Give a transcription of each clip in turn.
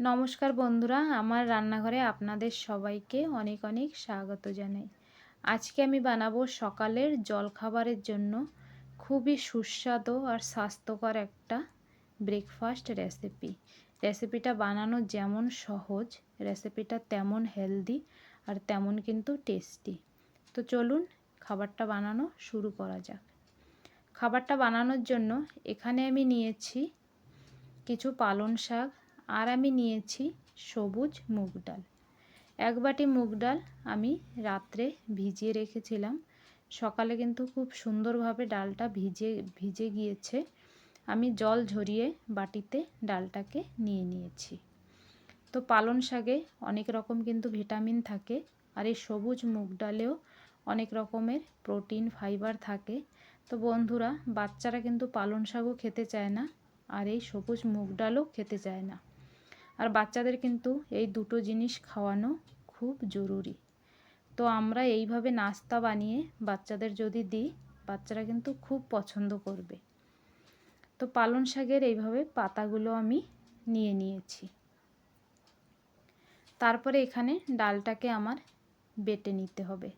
নমস্কার বন্ধুরা, আমার রান্নাঘরে আপনাদের সবাইকে অনেক অনেক স্বাগত জানাই। আজকে আমি বানাবো সকালের জলখাবারের জন্য খুবই সুস্বাদু আর স্বাস্থ্যকর একটা ব্রেকফাস্ট রেসিপিটা বানানো যেমন সহজ, রেসিপিটা তেমন হেলদি আর তেমন কিন্তু টেস্টি। তো চলুন খাবারটা বানানো শুরু করা যাক। খাবারটা বানানোর জন্য এখানে আমি নিয়েছি কিছু পালং শাক, আর আমি নিয়েছি সবুজ মুগ ডাল। এক বাটি মুগ ডাল আমি রাত্রে ভিজিয়ে রেখেছিলাম। সকালে কিন্তু খুব সুন্দরভাবে ডালটা ভিজে গিয়েছে। আমি জল ঝরিয়ে বাটিতে ডালটাকে নিয়ে নিয়েছি। তো পালং শাকে অনেক রকম কিন্তু ভিটামিন থাকে, আর এই সবুজ মুগ ডালেও অনেক রকমের প্রোটিন ফাইবার থাকে। তো বন্ধুরা, বাচ্চারা কিন্তু পালং শাকও খেতে চায় না, আর এই সবুজ মুগ ডালও খেতে চায় না। আর বাচ্চাদের কিন্তু এই দুটো জিনিস খাওয়ানো খুব জরুরি। তো আমরা এইভাবে নাস্তা বানিয়ে বাচ্চাদের যদি দিই, বাচ্চারা কিন্তু খুব পছন্দ করবে। তো পালং শাকের এইভাবে পাতাগুলো আমি নিয়ে নিয়েছি। তারপরে এখানে ডালটাকে আমার বেটে নিতে হবে।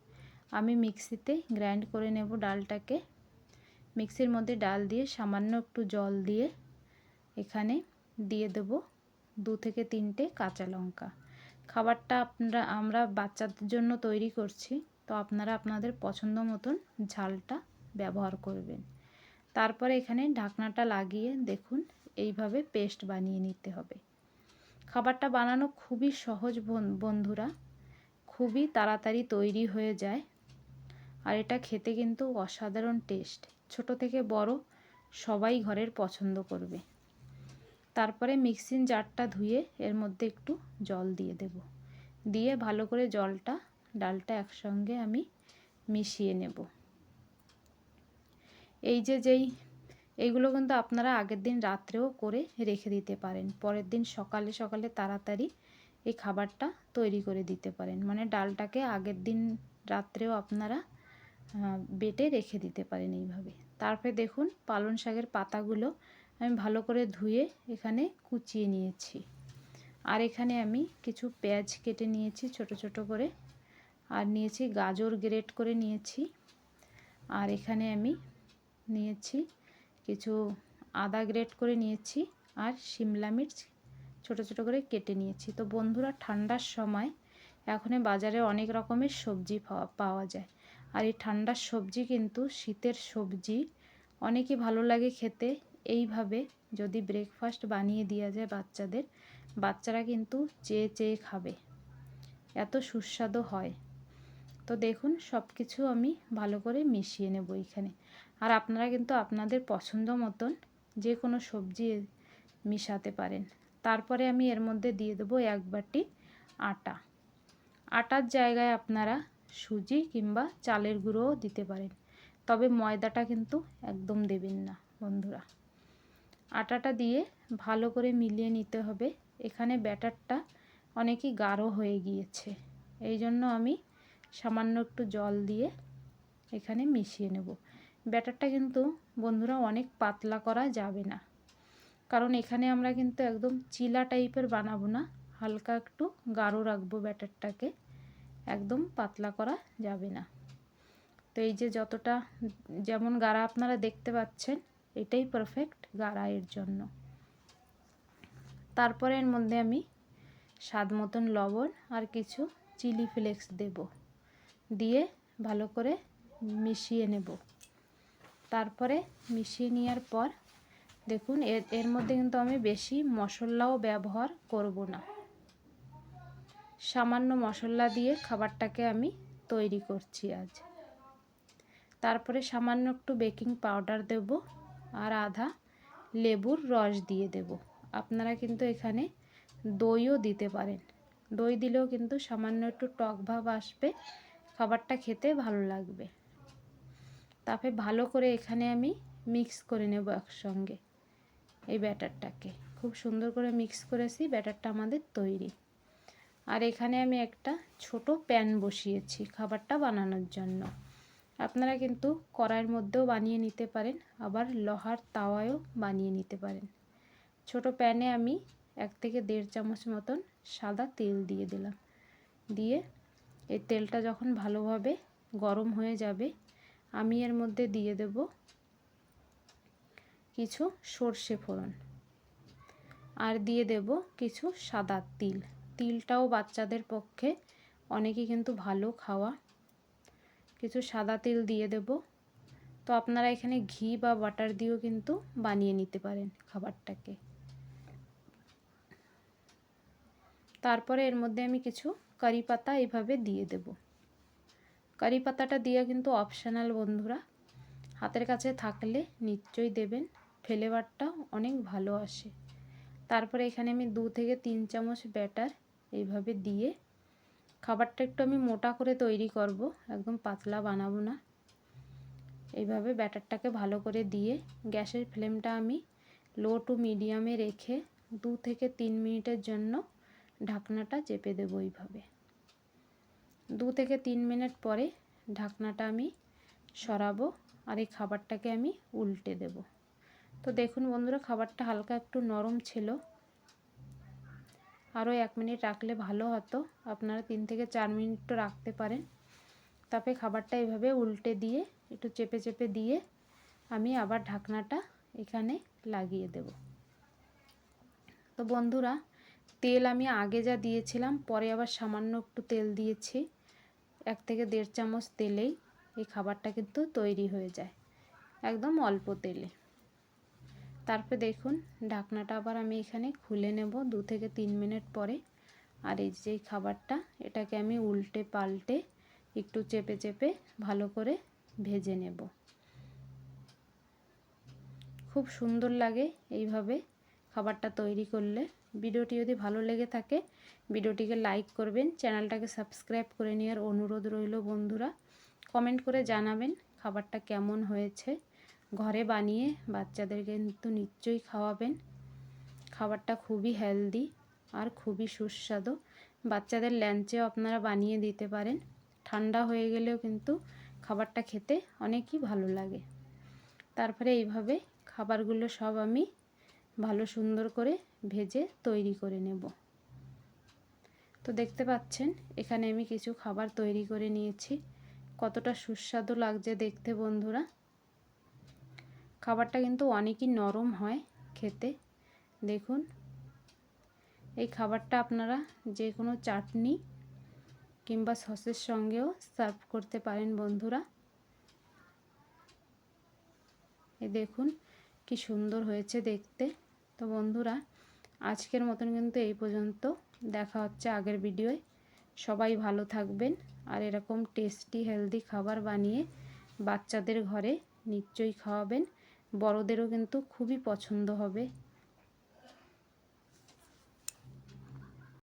আমি মিক্সিতে গ্রাইন্ড করে নেব ডালটাকে। মিক্সির মধ্যে ডাল দিয়ে সামান্য একটু জল দিয়ে এখানে দিয়ে দেব 2 থেকে 3টে কাঁচা লঙ্কা। খাবারটা আমরা বাচ্চাদের জন্য তৈরি করছি, তো আপনারা আপনাদের পছন্দ মতন ঝালটা ব্যবহার করবেন। তারপরে এখানে ঢাকনাটা লাগিয়ে দেখুন এইভাবে পেস্ট বানিয়ে নিতে হবে। খাবারটা বানানো খুবই সহজ বন্ধুরা, খুবই তাড়াতাড়ি তৈরি হয়ে যায়, আর এটা খেতে কিন্তু অসাধারণ টেস্ট। ছোট থেকে বড় সবাই ঘরের পছন্দ করবে। তারপরে মিক্সিং জারটা ধুয়ে এর মধ্যে একটু জল দিয়ে দেব। দিয়ে ভালো করে ডালটা একসঙ্গে আমি মিশিয়ে নেব। এইগুলো কিন্তু আপনারা আগের দিন রাত্রেও করে রেখে দিতে পারেন। পরের দিন সকালে সকালে তাড়াতাড়ি এই খাবারটা তৈরি করে দিতে পারেন। মানে ডালটাকে আগের দিন রাত্রেও আপনারা বেটে রেখে দিতে পারেন এইভাবে। তারপরে দেখুন পালং শাকের পাতাগুলো আমি ভালো করে ধুয়ে এখানে কুচিয়ে নিয়েছি। আর এখানে আমি কিছু পেঁয়াজ কেটে নিয়েছি ছোট ছোট করে, আর নিয়েছি গাজর গ্রেট করে নিয়েছি, আর এখানে আমি নিয়েছি কিছু আদা গ্রেট করে নিয়েছি, আর শিমলা মির্চ ছোট ছোট করে কেটে নিয়েছি। তো বন্ধুরা, ঠান্ডার সময় এখন বাজারে অনেক রকমের সবজি পাওয়া যায়, আর এই ঠান্ডার সবজি কিন্তু শীতের সবজি অনেকই ভালো লাগে খেতে। এইভাবে যদি ব্রেকফাস্ট বানিয়ে দেওয়া যায় বাচ্চারা কিন্তু চেয়ে চেয়ে খাবে, এত সুস্বাদু হয়। তো দেখুন সব কিছু আমি ভালো করে মিশিয়ে নেব এইখানে। আর আপনারা কিন্তু আপনাদের পছন্দ মতন যে কোনো সবজি মিশাতে পারেন। তারপরে আমি এর মধ্যে দিয়ে দেবো 1 বাটি আটা। আটার জায়গায় আপনারা সুজি কিংবা চালের গুঁড়োও দিতে পারেন, তবে ময়দাটা কিন্তু একদম দেবেন না বন্ধুরা। আটাটা দিয়ে ভালো করে মিলিয়ে নিতে হবে। এখানে ব্যাটারটা অনেকই গাঢ় হয়ে গিয়েছে, এই জন্য আমি সামান্য একটু জল দিয়ে এখানে মিশিয়ে নেব। ব্যাটারটা কিন্তু বন্ধুরা অনেক পাতলা করা যাবে না, কারণ এখানে আমরা কিন্তু একদম চিলা টাইপের বানাবো না, হালকা একটু গাঢ় রাখবো ব্যাটারটাকে, একদম পাতলা করা যাবে না। তো এই যে যতটা যেমন গাঢ় আপনারা দেখতে পাচ্ছেন, এটাই পারফেক্ট গাঢ় এর জন্য। তারপরে এর মধ্যে আমি স্বাদ মতন লবণ আর কিছু চিলি ফ্লেক্স দেব, দিয়ে ভালো করে মিশিয়ে নেব। তারপরে মিশিয়ে নেওয়ার পর দেখুন এর মধ্যে কিন্তু আমি বেশি মশলাও ব্যবহার করব না, সামান্য মশলা দিয়ে খাবারটাকে আমি তৈরি করছি আজ। তারপরে সামান্য একটু বেকিং পাউডার দেব, আর আধা লেবুর রস দিয়ে দেব। আপনারা কিন্তু এখানে দইও দিতে পারেন, দই দিলেও কিন্তু সামান্য একটু টক ভাব আসবে, খাবারটা খেতে ভালো লাগবে। তারপরে ভালো করে এখানে আমি মিক্স করে নেব একসঙ্গে এই ব্যাটারটাকে। খুব সুন্দর করে মিক্স করেছি, ব্যাটারটা আমাদের তৈরি। আর এখানে আমি একটা ছোট প্যান বসিয়েছি খাবারটা বানানোর জন্য। আপনারা কিন্তু কড়াইয়ের মধ্যেও বানিয়ে নিতে পারেন, আবার লোহার তাওয়ায়ও বানিয়ে নিতে পারেন। ছোট প্যানে আমি 1 থেকে 1.5 চামচ মতন সাদা তেল দিয়ে দিলাম। দিয়ে এই তেলটা যখন ভালোভাবে গরম হয়ে যাবে, আমি এর মধ্যে দিয়ে দেব কিছু সর্ষে ফোড়ন, আর দিয়ে দেব কিছু সাদা তিল। তিলটাও বাচ্চাদের পক্ষে অনেকই কিন্তু ভালো খাওয়া। কিছু সাদা তিল দিয়ে দেব। তো আপনারা এখানে ঘি বা বাটার দিয়েও কিন্তু বানিয়ে নিতে পারেন খাবারটাকে। তারপরে এর মধ্যে আমি কিছু কারি পাতা এইভাবে দিয়ে দেব। কারি পাতাটা দিয়ে কিন্তু অপশনাল বন্ধুরা, হাতের কাছে থাকলে নিশ্চয়ই দেবেন, ফ্লেভারটা অনেক ভালো আসে। তারপরে এখানে আমি 2 থেকে 3 চামচ ব্যাটার এইভাবে দিয়ে, খাবারটা একটু আমি মোটা করে তৈরি করব, একদম পাতলা বানাবো না। এইভাবে ব্যাটারটাকে ভালো করে দিয়ে গ্যাসের ফ্লেমটা আমি লো টু মিডিয়ামে রেখে 2 থেকে 3 মিনিটের জন্য ঢাকনাটা চেপে দেবো। এইভাবে 2 থেকে 3 মিনিট পরে ঢাকনাটা আমি সরাবো আর এই খাবারটাকে আমি উল্টে দেব। তো দেখুন বন্ধুরা, খাবারটা হালকা একটু নরম ছিল, আরও 1 মিনিট রাখলে ভালো হতো। আপনারা 3 থেকে 4 মিনিটও রাখতে পারেন। তারপরে খাবারটা এইভাবে উল্টে দিয়ে একটু চেপে চেপে দিয়ে আমি আবার ঢাকনাটা এখানে লাগিয়ে দেব। তো বন্ধুরা, তেল আমি আগে যা দিয়েছিলাম, পরে আবার সামান্য একটু তেল দিয়েছি। 1 থেকে 1.5 চামচ তেলেই এই খাবারটা কিন্তু তৈরি হয়ে যায়, একদম অল্প তেলে। তারপরে দেখুন ঢাকনাটা আবার আমি এখানে খুলে নেব 2 থেকে 3 মিনিট পরে। আর এই যে খাবারটা, এটাকে আমি উল্টে পাল্টে একটু চেপে চেপে ভালো করে ভেজে নেব। খুব সুন্দর লাগে এইভাবে খাবারটা তৈরি করলে। ভিডিওটি যদি ভালো লেগে থাকে ভিডিওটিকে লাইক করবেন, চ্যানেলটাকে সাবস্ক্রাইব করে নেওয়ার অনুরোধ রইল বন্ধুরা। কমেন্ট করে জানাবেন খাবারটা কেমন হয়েছে। ঘরে বানিয়ে বাচ্চাদেরকে কিন্তু নিশ্চয়ই খাওয়াবেন। খাবারটা খুবই হেলদি আর খুবই সুস্বাদু। বাচ্চাদের লাঞ্চেও আপনারা বানিয়ে দিতে পারেন। ঠান্ডা হয়ে গেলেও কিন্তু খাবারটা খেতে অনেকই ভালো লাগে। তারপরে এইভাবে খাবারগুলো সব আমি ভালো সুন্দর করে ভেজে তৈরি করে নেব। তো দেখতে পাচ্ছেন এখানে আমি কিছু খাবার তৈরি করে নিয়েছি। কতটা সুস্বাদু লাগছে দেখতে বন্ধুরা। খাবারটা কিন্তু অনেকই নরম হয় খেতে। দেখুন, এই খাবারটা আপনারা যে কোনো চাটনি কিংবা সসের সঙ্গেও সার্ভ করতে পারেন বন্ধুরা। এই দেখুন কি সুন্দর হয়েছে দেখতে। তো বন্ধুরা, আজকের মতন কিন্তু এই পর্যন্ত। দেখা হচ্ছে আগের ভিডিওয়। সবাই ভালো থাকবেন আর এরকম টেস্টি হেলদি খাবার বানিয়ে বাচ্চাদের ঘরে নিশ্চয়ই খাওয়াবেন। বড়দেরও কিন্তু খুবই পছন্দ হবে।